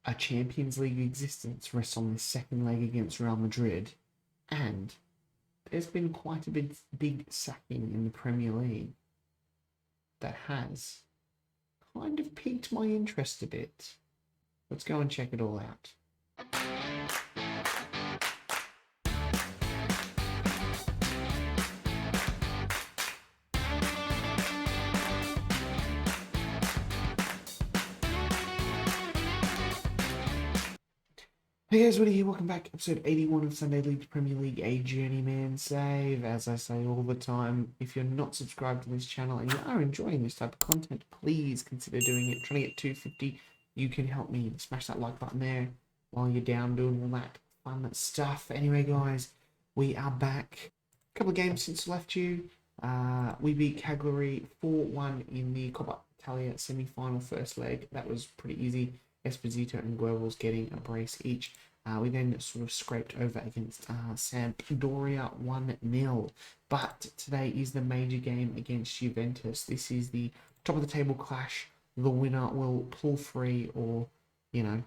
a Champions League existence rests on this second leg against Real Madrid, and there's been quite a big sacking in the Premier League that has kind of piqued my interest a bit. Let's go and check it all out. Hey guys, Woody here, welcome back. Episode 81 of Sunday League Premier League, a Journeyman save. As I say all the time, if you're not subscribed to this channel and you are enjoying this type of content, please consider doing it. Trying to get 250, you can help me. Smash that like button there while you're down doing all that fun stuff. Anyway guys, we are back. A couple of games since I left you. We beat Cagliari 4-1 in the Coppa Italia semi-final first leg. That was pretty easy. Esposito and Goebbels getting a brace each. We then sort of scraped over against Sampdoria 1-0. But today is the major game against Juventus. This is the top of the table clash. The winner will pull free or, you know,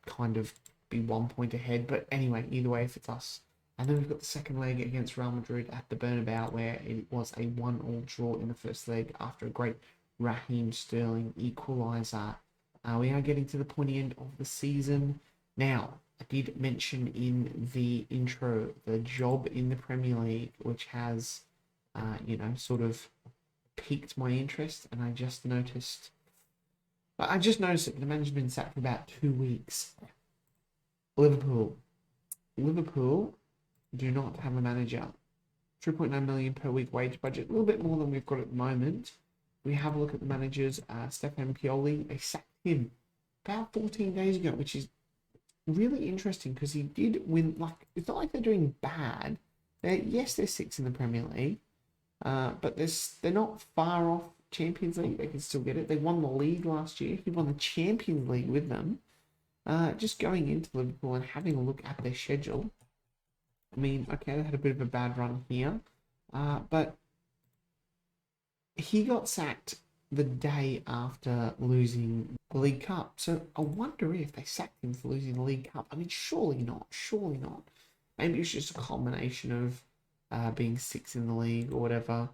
kind of be 1 point ahead. But anyway, either way, if it's us. And then we've got the second leg against Real Madrid at the Bernabeu, where it was a 1-1 draw in the first leg after a great Raheem Sterling equaliser. We are getting to the pointy end of the season. Now, I did mention in the intro the job in the Premier League, which has, sort of piqued my interest. And I just noticed that the manager's been sacked for about 2 weeks. Liverpool do not have a manager. 3.9 million per week wage budget, a little bit more than we've got at the moment. We have a look at the managers. Stefan Pioli, they sacked him about 14 days ago, which is really interesting because he did win. Like, it's not like they're doing bad. They're 6th in the Premier League, but they're not far off Champions League. They can still get it. They won the league last year. He won the Champions League with them. Just going into Liverpool and having a look at their schedule. I mean, okay, they had a bit of a bad run here, but he got sacked the day after losing the League Cup. So I wonder if they sacked him for losing the League Cup. I mean, surely not. Maybe it's just a combination of being 6th in the league or whatever,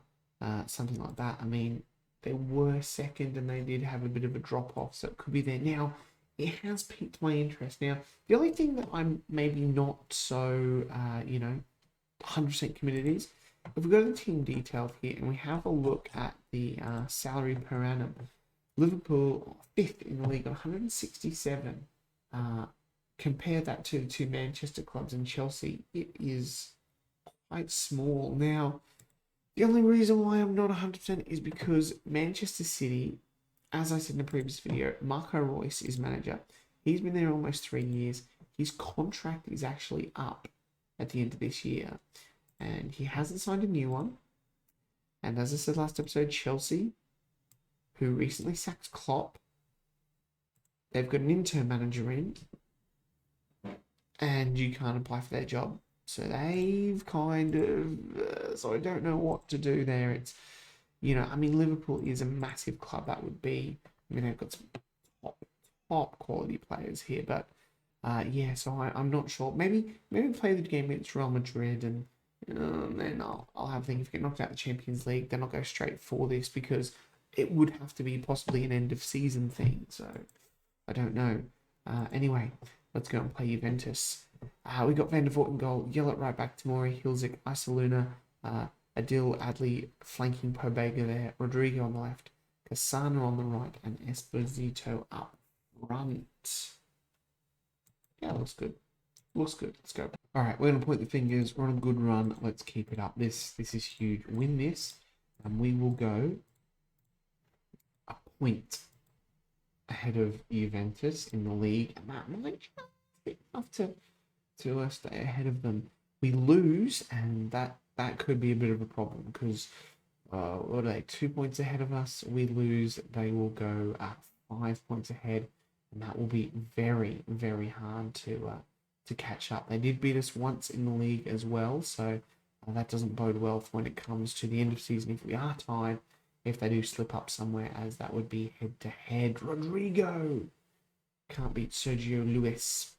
something like that. I mean, they were second and they did have a bit of a drop-off, so it could be there. Now, it has piqued my interest. Now, the only thing that I'm maybe not so, 100% committed is, if we go to the team detail here and we have a look at the salary per annum, Liverpool 5th in the league, 167. Compare that to the two Manchester clubs and Chelsea, it is quite small. Now, the only reason why I'm not 100% is because Manchester City, as I said in the previous video, Marco Reus is manager. He's been there almost 3 years. His contract is actually up at the end of this year, and he hasn't signed a new one. And as I said last episode, Chelsea, who recently sacked Klopp, they've got an intern manager in, and you can't apply for their job. So they've kind of, so I don't know what to do there. It's, Liverpool is a massive club. That would be, they've got some top quality players here, but so I'm not sure. Maybe play the game against Real Madrid, and then I'll have a think. If we get knocked out of the Champions League, then I'll go straight for this, because it would have to be possibly an end of season thing. So I don't know. Anyway, let's go and play Juventus. We got Van der Voort in goal, Yellow right back, Tamori, Hilzik, Isoluna, Adil Adli flanking Pobega there, Rodrigo on the left, Cassano on the right, and Esposito up front. Yeah, looks good. Let's go. All right, we're going to point the fingers. We're on a good run. Let's keep it up. This is huge. Win this, and we will go a point ahead of Juventus in the league, and that might be enough to stay ahead of them. We lose, and that could be a bit of a problem, because what are they, 2 points ahead of us? We lose, they will go at 5 points ahead, and that will be very, very hard to catch up. They did beat us once in the league as well, so that doesn't bode well for when it comes to the end of season if we are tied, if they do slip up somewhere, as that would be head to head. Rodrigo Can't beat Sergio Luis.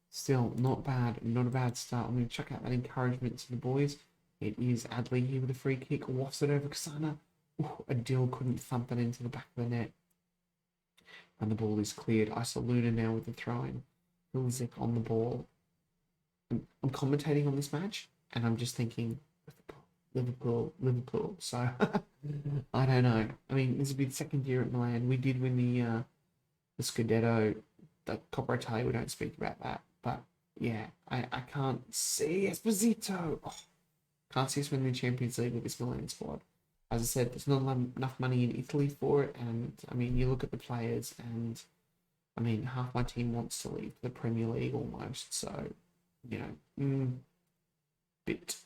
Still, not bad. Not a bad start. I'm going to chuck out that encouragement to the boys. It is Adley here with a free kick. Wafts it over Kasana. Adil couldn't thump it into the back of the net. And the ball is cleared. Isoluna now with the throw-in. Hilzik on the ball. I'm commentating on this match, and I'm just thinking, Liverpool. So, I don't know. I mean, this will be the second year at Milan. We did win the Scudetto. The Coppa Italia, we don't speak about that. But, yeah, I can't see Esposito. Can't see us winning the Champions League with this Milan squad. As I said, there's not enough money in Italy for it. And, I mean, you look at the players, and, I mean, half my team wants to leave the Premier League almost. So, you know, bit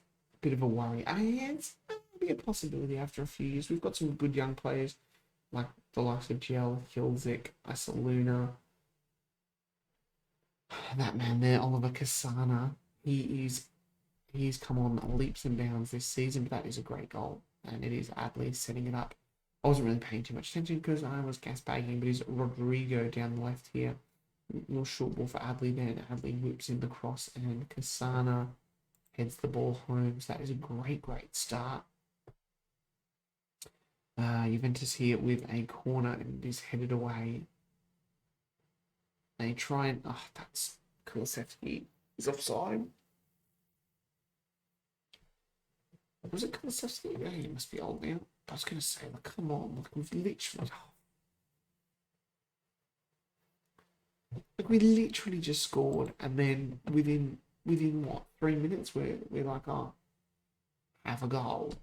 of a worry. I mean, yeah, it's be a possibility after a few years. We've got some good young players, like the likes of Gel, Hilzik, Isoluna. That man there, Oliver Cassana, he's come on leaps and bounds this season, but that is a great goal. And it is Adley setting it up. I wasn't really paying too much attention because I was gas-bagging, but it's Rodrigo down the left here. Little short ball for Adley then. Adley whips in the cross and Cassana heads the ball home. So that is a great start. Juventus here with a corner and it is headed away. They try and... Oh, that's Kulusevski. He's offside. Was it Kulusevski? Yeah, he must be old now. I was going to say, like, come on. Like, we've literally... Like, we literally just scored, and then within what, 3 minutes, we're like, oh, have a goal.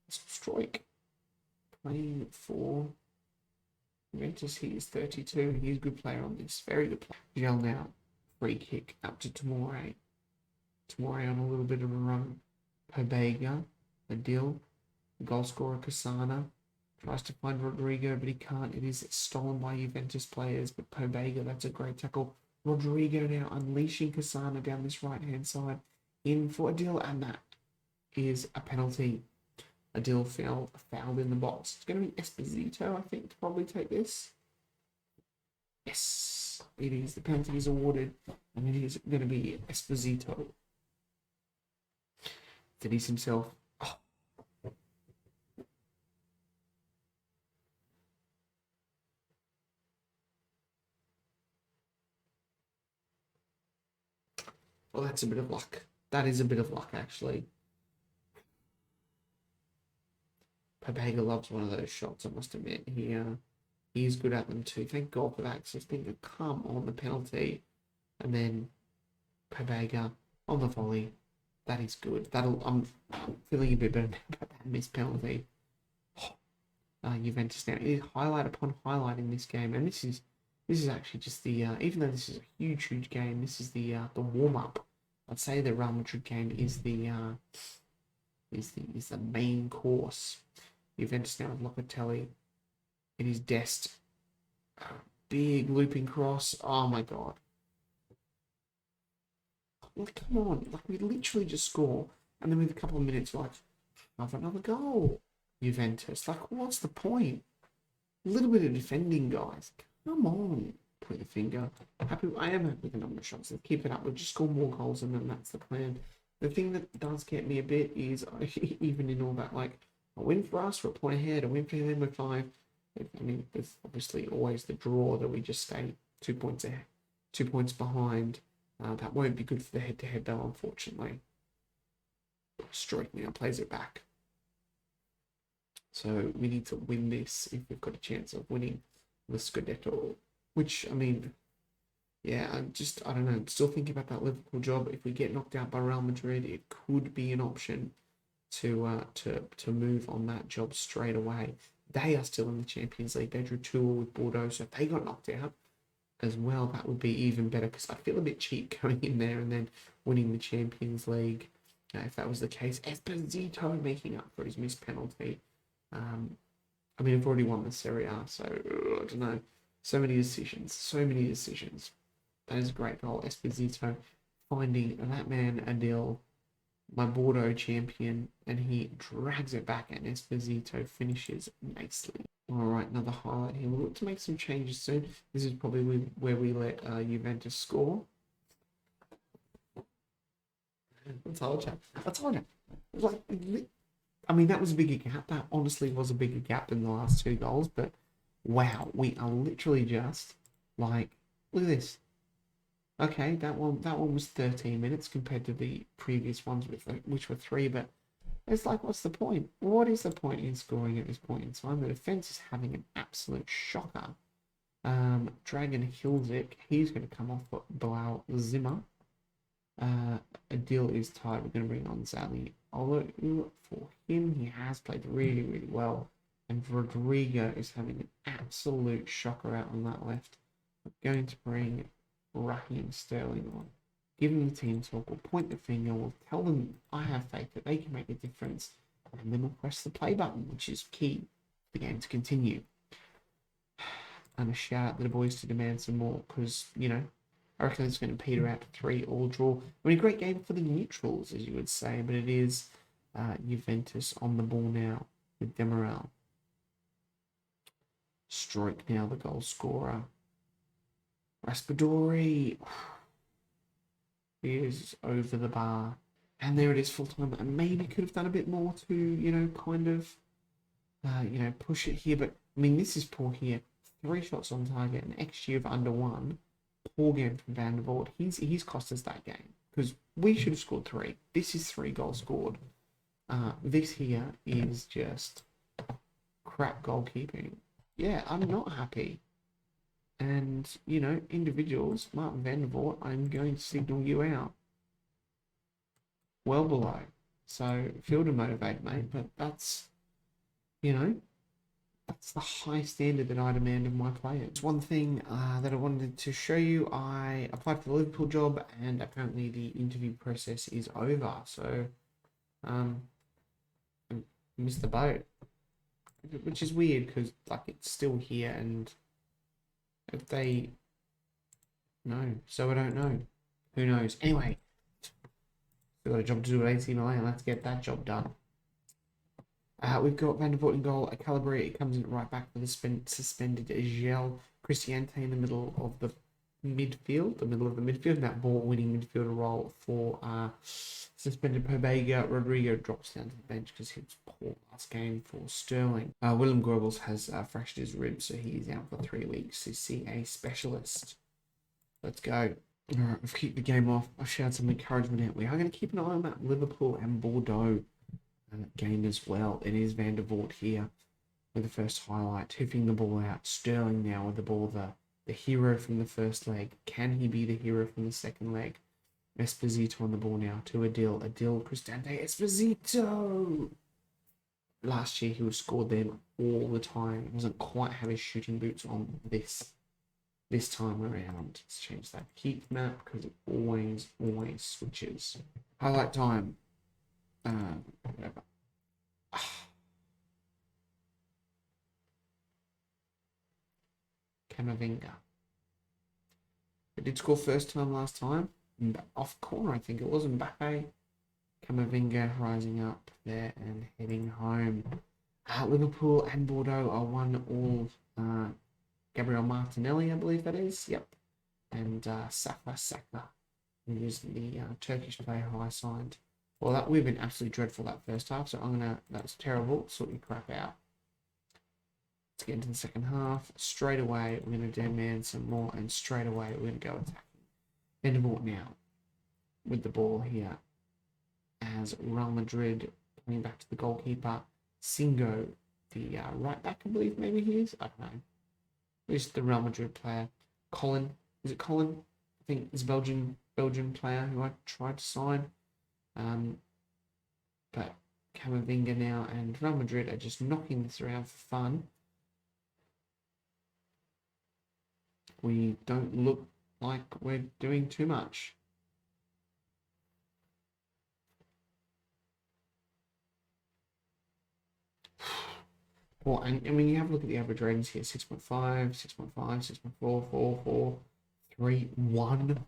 Strike. Playing for Juventus, he is 32. He's a good player on this. Very good player. Gel now. Free kick up to Tomori. Tomori on a little bit of a run. Pobega. Adil. Goal scorer Cassana. Tries to find Rodrigo, but he can't. It is stolen by Juventus players, but Pobega, that's a great tackle. Rodrigo now unleashing Cassana down this right-hand side. In for Adil, and that is a penalty. Adil fouled in the box. It's going to be Esposito, I think, to probably take this. Yes, it is. The penalty is awarded, and it is going to be Esposito. That is himself. Oh. Well, that's a bit of luck. That is a bit of luck, actually. Pobega loves one of those shots, I must admit. He is good at them too. Thank God for that, because I was thinking, come on, the penalty. And then Pobega on the volley. That is good. I'm feeling a bit better about that missed penalty. Juventus now. It is highlight upon highlight in this game, and this is actually just the even though this is a huge game, this is the warm up. I'd say the Real Madrid game is the main course. Juventus now with Locatelli. It is Dest. Big looping cross. Oh my god. Like, come on. Like, we literally just score, and then with a couple of minutes, we're like, have another goal. Juventus. Like, what's the point? A little bit of defending, guys. Come on. Point the finger. I am happy with the number of shots. Let's keep it up. We'll just score more goals, and then that's the plan. The thing that does get me a bit is, even in all that, like, a win for us, we're a point ahead. A win for them, we're 5. I mean, there's obviously always the draw that we just stay 2 points ahead, 2 points behind. That won't be good for the head-to-head, though, unfortunately. Strike now plays it back. So we need to win this if we've got a chance of winning the Scudetto. Which, I mean, yeah, I don't know. I'm still thinking about that Liverpool job. If we get knocked out by Real Madrid, it could be an option to move on that job straight away. They are still in the Champions League. They drew 2-2 with Bordeaux, so if they got knocked out as well, that would be even better, because I feel a bit cheap going in there and then winning the Champions League. If that was the case, Esposito making up for his missed penalty. I mean, I've already won the Serie A, so I don't know. So many decisions. That is a great goal. Esposito finding that man Adil, my Bordeaux champion, and he drags it back, and Esposito finishes nicely. All right, another highlight here. We'll look to make some changes soon. This is probably where we let Juventus score. I told you. I told you. Like, I mean, that was a bigger gap. That honestly was a bigger gap than the last 2 goals. But wow, we are literally just like, look at this. Okay, that one was 13 minutes compared to the previous ones, which were 3. But it's like, what's the point? What is the point in scoring at this point in time? The defense is having an absolute shocker. Dragon Hilzik, he's going to come off for Bilal Zimmer. Adil is tired. We're going to bring on Zali Olu for him. He has played really, really well. And Rodrigo is having an absolute shocker out on that left. We're going to bring Raheem Sterling on. Give them the team talk. We'll point the finger. We'll tell them I have faith that they can make a difference. And then we'll press the play button, which is key for the game to continue. And a shout out to the boys to demand some more because, you know, I reckon it's going to peter out to 3 all draw. I mean, a great game for the neutrals, as you would say, but it is Juventus on the ball now with Demiral. Stroke now, the goal scorer. Raspadori is over the bar. And there it is, full time. And maybe could have done a bit more to, you know, kind of, push it here. But, I mean, this is poor here. 3 shots on target, an XG of under 1. Poor game from Van der Voort. He's cost us that game because we should have scored 3. This is 3 goals scored. This here is just crap goalkeeping. Yeah, I'm not happy. And, you know, individuals, Martin Van der Voort, I'm going to signal you out. Well below. So, feel to motivate, mate, but that's, you know, that's the high standard that I demand of my players. One thing that I wanted to show you, I applied for the Liverpool job and apparently the interview process is over. So, I missed the boat, which is weird because, like, it's still here and if they... No, so I don't know. Who knows? Anyway, still got a job to do at AC Milan. Let's get that job done. We've got Van der Voort in goal. A Calabria, it comes in right back for the suspended Gel. Cristiante in the middle of the midfield, that ball-winning midfielder role for suspended Pobega. Rodrigo drops down to the bench because he was poor last game for Sterling. Willem Goebbels has fractured his ribs, so he is out for 3 weeks to see a specialist. Let's go. All right, we've kicked the game off. I've shared some encouragement out. We are going to keep an eye on that Liverpool and Bordeaux game as well. It is Van der Voort here with the first highlight, tipping the ball out. Sterling now with the ball, the hero from the first leg. Can he be the hero from the second leg? Esposito on the ball now to Adil. Cristante, Esposito! Last year he was scored them all the time. He doesn't quite have his shooting boots on this time around. Let's change that heat map because it always switches. Highlight time. Whatever. Camavinga. It did score first time last time. Off corner, I think it was. Mbappe. Camavinga rising up there and heading home. Liverpool and Bordeaux are 1-1. Gabriel Martinelli, I believe that is. Yep. And Saka, who is the Turkish player who I signed. Well, we've been absolutely dreadful that first half, so that's terrible. Sort your crap out. Let's get into the second half. Straight away, we're going to demand some more, and straight away, we're going to go attacking. Van der Voort now, with the ball here, as Real Madrid coming back to the goalkeeper. Singo, the right back, I believe maybe he is. I don't know. He's the Real Madrid player. Colin, is it Colin? I think it's a Belgian player who I tried to sign. But Camavinga now and Real Madrid are just knocking this around for fun. We don't look like we're doing too much. Well, and I mean, you have a look at the average ratings here. 6.5, 6.5, 6.4, 4, 4, 3, 1.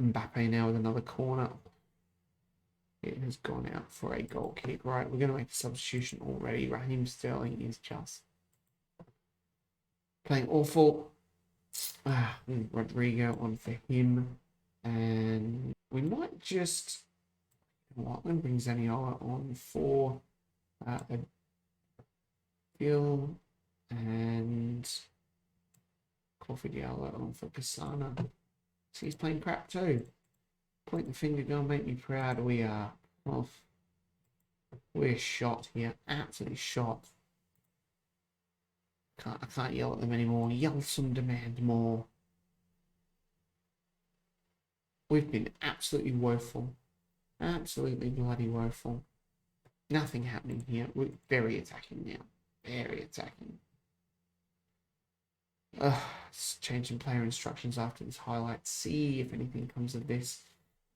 Mbappe now with another corner. It has gone out for a goal kick. Right, we're going to make a substitution already. Raheem Sterling is just playing awful. Rodrigo on for him. And we might just... What? Then bring Zaniola on for a Bill and Coffee Diallo on for Pisana. So he's playing crap too. Point the finger, go and make me proud. We are off. We're shot here. Absolutely shot. I can't yell at them anymore. Yell some, demand more. We've been absolutely woeful. Absolutely bloody woeful. Nothing happening here. We're very attacking now. Very attacking. Changing player instructions after this highlight. See if anything comes of this.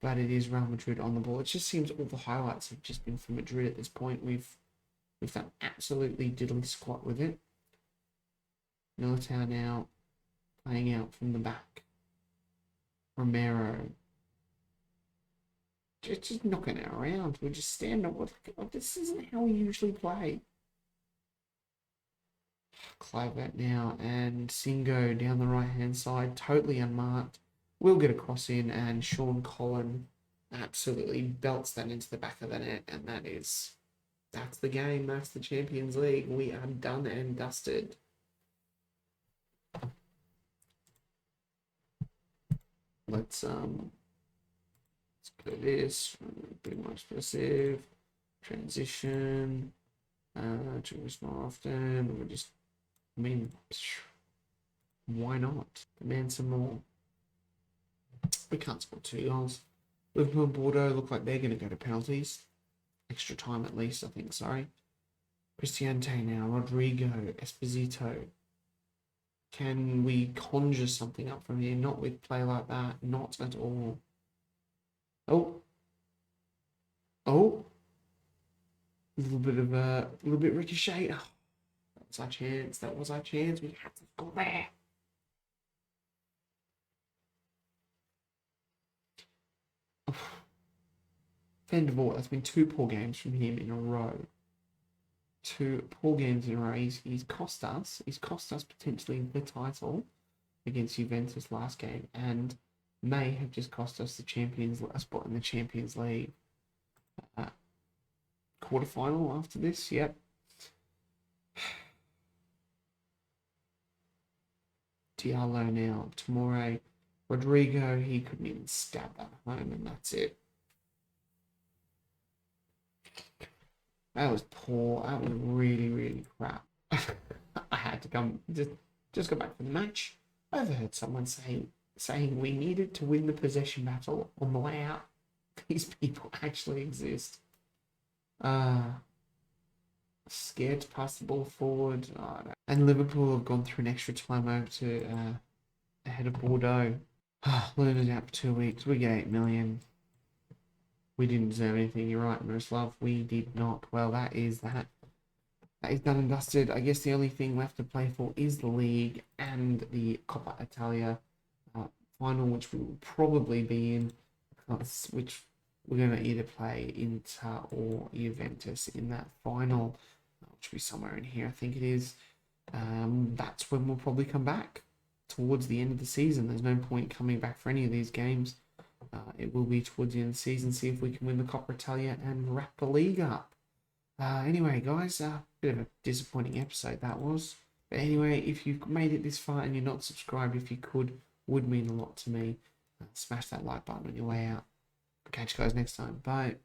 But it is Real Madrid on the ball. It just seems all the highlights have just been for Madrid at this point. We've done absolutely diddly squat with it. Militao now playing out from the back. Romero. Just knocking it around. We're just standing up. This isn't how we usually play. Kluivert now and Singo down the right hand side, totally unmarked. We'll get a cross in, and Sean Collin absolutely belts that into the back of the net, and that's the game. That's the Champions League. We are done and dusted. Let's go this. Be more expressive. Transition. Do this more often. Why not? Demand some more. We can't score 2 goals. Liverpool and Bordeaux look like they're going to go to penalties. Extra time at least, I think, sorry. Cristiante now, Rodrigo, Esposito. Can we conjure something up from here? Not with play like that. Not at all. Oh. A little bit ricochet. Oh, that was our chance. That was our chance. We had to go there. Van der Voort, that's been 2 poor games from him in a row. 2 poor games in a row. He's cost us. He's cost us potentially the title against Juventus last game, and may have just cost us a spot in the Champions League. Quarterfinal after this, yep. Diallo now, Tomore, Rodrigo, he couldn't even stab that home, and that's it. That was poor. That was really, really crap. I had to come, just go back for the match. I overheard someone saying we needed to win the possession battle on the way out. These people actually exist. Scared to pass the ball forward. Oh, no. And Liverpool have gone through an extra time over to ahead of Bordeaux. Luna's out for 2 weeks. We get 8 million. We didn't deserve anything. You're right, Miroslav. We did not. Well, that is that. That is done and dusted. I guess the only thing left to play for is the league and the Coppa Italia final, which we will probably be in, which we're going to either play Inter or Juventus in that final, which will be somewhere in here, I think it is. That's when we'll probably come back towards the end of the season. There's no point coming back for any of these games. It will be towards the end of the season, see if we can win the Coppa Italia and wrap the league up. Anyway, guys, bit of a disappointing episode that was. But anyway, if you've made it this far and you're not subscribed, if you could, would mean a lot to me. Smash that like button on your way out. Catch you guys next time. Bye.